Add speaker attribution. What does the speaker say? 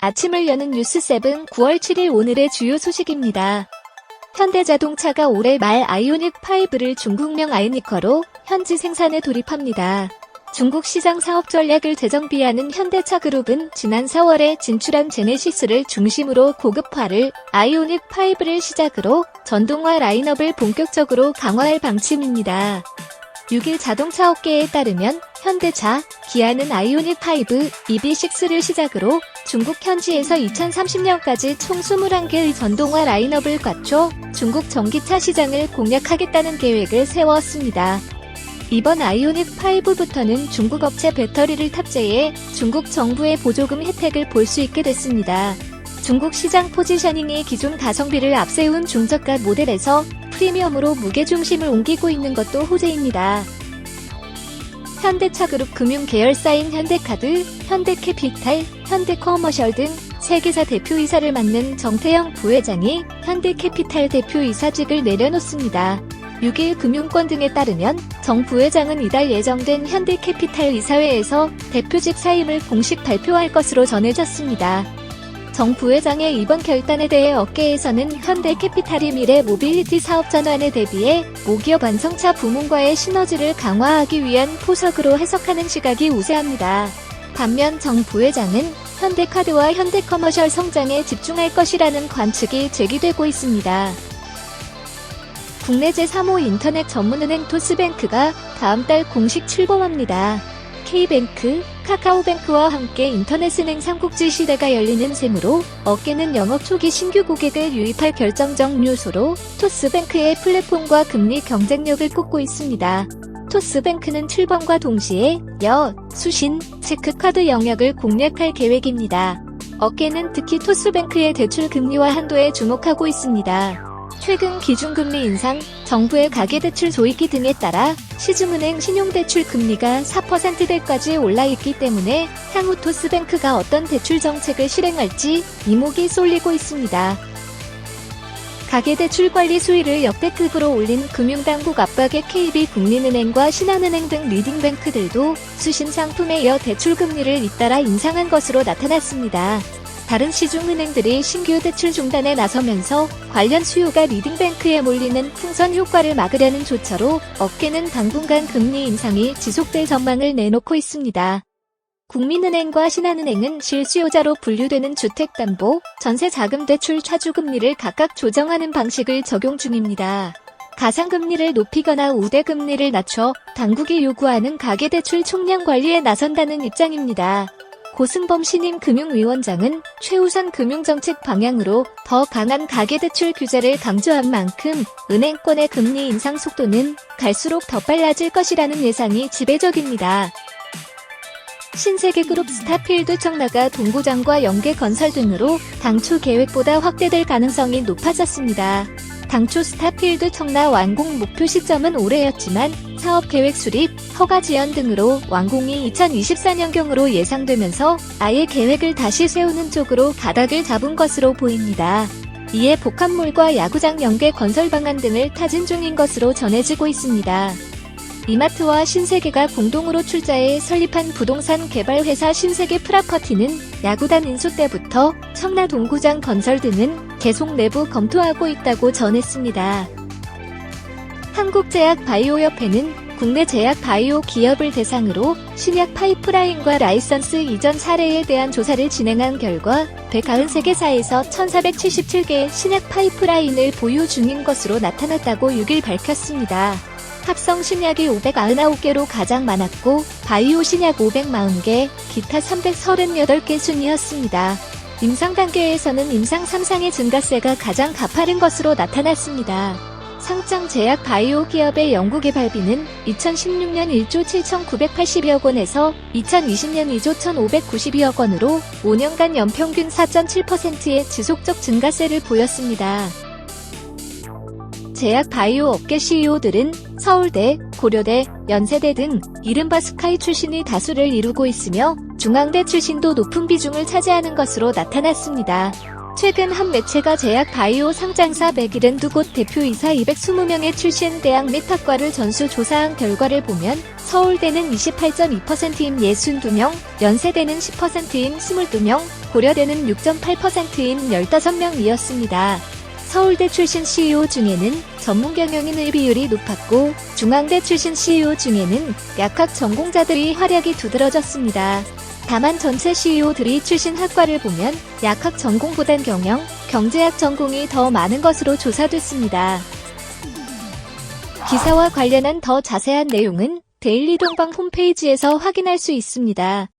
Speaker 1: 아침을 여는 뉴스7 9월 7일 오늘의 주요 소식입니다. 현대자동차가 올해 말 아이오닉5를 중국명 아이니커로 현지 생산에 돌입합니다. 중국 시장 사업 전략을 재정비하는 현대차그룹은 지난 4월에 진출한 제네시스를 중심으로 고급화를 아이오닉5를 시작으로 전동화 라인업을 본격적으로 강화할 방침입니다. 6일 자동차 업계에 따르면 현대차, 기아는 아이오닉5, EV6를 시작으로 중국 현지에서 2030년까지 총 21개의 전동화 라인업을 갖춰 중국 전기차 시장을 공략하겠다는 계획을 세웠습니다. 이번 아이오닉5부터는 중국 업체 배터리를 탑재해 중국 정부의 보조금 혜택을 볼 수 있게 됐습니다. 중국 시장 포지셔닝이 기존 가성비를 앞세운 중저가 모델에서 프리미엄으로 무게중심을 옮기고 있는 것도 호재입니다. 현대차그룹 금융 계열사인 현대카드, 현대캐피탈, 현대커머셜 등 3개사 대표이사를 맡는 정태영 부회장이 현대캐피탈 대표이사직을 내려놓습니다. 6일 금융권 등에 따르면 정 부회장은 이달 예정된 현대캐피탈 이사회에서 대표직 사임을 공식 발표할 것으로 전해졌습니다. 정 부회장의 이번 결단에 대해 업계에서는 현대캐피탈이 미래 모빌리티 사업 전환에 대비해 모기업 완성차 부문과의 시너지를 강화하기 위한 포석으로 해석하는 시각이 우세합니다. 반면 정 부회장은 현대카드와 현대커머셜 성장에 집중할 것이라는 관측이 제기되고 있습니다. 국내 제3호 인터넷 전문은행 토스뱅크가 다음 달 공식 출범합니다. K뱅크, 카카오뱅크와 함께 인터넷은행 삼국지 시대가 열리는 셈으로 업계는 영업 초기 신규 고객을 유입할 결정적 요소로 토스뱅크의 플랫폼과 금리 경쟁력을 꼽고 있습니다. 토스뱅크는 출범과 동시에 수신, 체크카드 영역을 공략할 계획입니다. 업계는 특히 토스뱅크의 대출 금리와 한도에 주목하고 있습니다. 최근 기준금리 인상, 정부의 가계대출 조이기 등에 따라 시중은행 신용대출 금리가 4%대까지 올라있기 때문에 향후 토스뱅크가 어떤 대출 정책을 실행할지 이목이 쏠리고 있습니다. 가계대출 관리 수위를 역대급으로 올린 금융당국 압박에 KB국민은행과 신한은행 등 리딩뱅크들도 수신 상품에 이어 대출금리를 잇따라 인상한 것으로 나타났습니다. 다른 시중은행들이 신규 대출 중단에 나서면서 관련 수요가 리딩뱅크에 몰리는 풍선 효과를 막으려는 조처로 업계는 당분간 금리 인상이 지속될 전망을 내놓고 있습니다. 국민은행과 신한은행은 실수요자로 분류되는 주택담보, 전세자금 대출 차주금리를 각각 조정하는 방식을 적용 중입니다. 가상금리를 높이거나 우대금리를 낮춰 당국이 요구하는 가계대출 총량 관리에 나선다는 입장입니다. 고승범 신임 금융위원장은 최우선 금융정책 방향으로 더 강한 가계대출 규제를 강조한 만큼 은행권의 금리 인상 속도는 갈수록 더 빨라질 것이라는 예상이 지배적입니다. 신세계그룹 스타필드 청라가 동부장과 연계건설 등으로 당초 계획보다 확대될 가능성이 높아졌습니다. 당초 스타필드 청라 완공 목표 시점은 올해였지만 사업계획 수립, 허가 지연 등으로 완공이 2024년경으로 예상되면서 아예 계획을 다시 세우는 쪽으로 가닥을 잡은 것으로 보입니다. 이에 복합몰과 야구장 연계 건설 방안 등을 타진 중인 것으로 전해지고 있습니다. 이마트와 신세계가 공동으로 출자해 설립한 부동산 개발회사 신세계 프라퍼티는 야구단 인수 때부터 청라 동구장 건설 등은 계속 내부 검토하고 있다고 전했습니다. 한국제약바이오협회는 국내 제약바이오 기업을 대상으로 신약 파이프라인과 라이선스 이전 사례에 대한 조사를 진행한 결과 193개사에서 1477개의 신약 파이프라인을 보유 중인 것으로 나타났다고 6일 밝혔습니다. 합성 신약이 599개로 가장 많았고 바이오 신약 540개, 기타 338개 순이었습니다. 임상 단계에서는 임상 3상의 증가세가 가장 가파른 것으로 나타났습니다. 상장 제약 바이오 기업의 연구개발비는 2016년 1조 7,980여 원에서 2020년 2조 1,592억 원으로 5년간 연평균 4.7%의 지속적 증가세를 보였습니다. 제약 바이오 업계 CEO들은 서울대, 고려대, 연세대 등 이른바 스카이 출신이 다수를 이루고 있으며 중앙대 출신도 높은 비중을 차지하는 것으로 나타났습니다. 최근 한 매체가 제약 바이오 상장사 172곳 대표이사 220명의 출신 대학 및 학과를 전수조사한 결과를 보면 서울대는 28.2%인 62명, 연세대는 10%인 22명, 고려대는 6.8%인 15명이었습니다. 서울대 출신 CEO 중에는 전문 경영인의 비율이 높았고 중앙대 출신 CEO 중에는 약학 전공자들이 활약이 두드러졌습니다. 다만 전체 CEO들이 출신 학과를 보면 약학 전공보단 경영, 경제학 전공이 더 많은 것으로 조사됐습니다. 기사와 관련한 더 자세한 내용은 데일리 동방 홈페이지에서 확인할 수 있습니다.